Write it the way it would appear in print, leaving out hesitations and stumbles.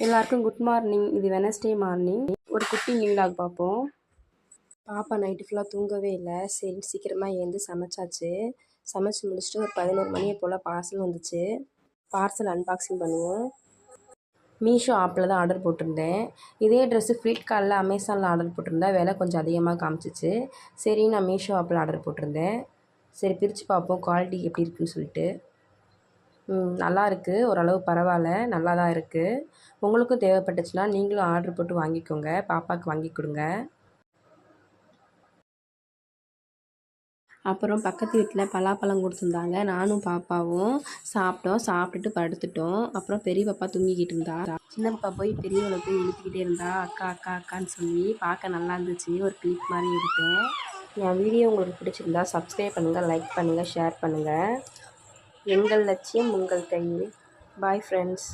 எல்லாருக்கும் good morning. இது Wednesday morning. ஒரு குட்டி மீலாக் பார்ப்போம். பாப்பா நைட்டு ஃபுல்லாக தூங்கவே இல்லை. சரி சீக்கிரமாக எழுந்து சமைச்சாச்சு. சமைச்சு முடிச்சுட்டு ஒரு 11 மணியை போல் பார்சல் வந்துச்சு. பார்சல் அன்பாக்சிங் பண்ணுவோம். மீஷோ ஆப்பில் தான் ஆர்டர் போட்டிருந்தேன். இதே ட்ரெஸ்ஸு ஃப்ளிப்கார்ட்டில் அமேசானில் ஆர்டர் போட்டிருந்தேன். விலை கொஞ்சம் அதிகமாக காமிச்சிச்சு. சரி நான் மீஷோ ஆப்பில் ஆர்டர் போட்டிருந்தேன். சரி பிரித்து பார்ப்போம் குவாலிட்டி எப்படி இருக்குன்னு சொல்லிட்டு. நல்லா இருக்குது, ஓரளவு பரவாயில்ல, நல்லா தான் இருக்குது. உங்களுக்கும் தேவைப்பட்டுச்சுன்னா நீங்களும் ஆர்டர் போட்டு வாங்கிக்கோங்க. பாப்பாவுக்கு வாங்கி கொடுங்க. அப்புறம் பக்கத்து வீட்டில் பலாப்பழம் கொடுத்துருந்தாங்க. நானும் பாப்பாவும் சாப்பிட்டோம். சாப்பிட்டுட்டு படுத்துட்டோம். அப்புறம் பெரிய பாப்பா தூங்கிக்கிட்டு இருந்தா. சின்ன பாப்பா போய் பெரியவளை போய் இழுத்துக்கிட்டே இருந்தா. அக்கா அக்கா அக்கான்னு சொல்லி பார்க்க நல்லா இருந்துச்சு. ஒரு கிளிப் மாதிரி எடுத்தேன். என் வீடியோ உங்களுக்கு பிடிச்சிருந்தா சப்ஸ்கிரைப் பண்ணுங்கள், லைக் பண்ணுங்கள், ஷேர் பண்ணுங்கள். எங்கள் லட்சியம் உங்கள் கையில். Bye friends.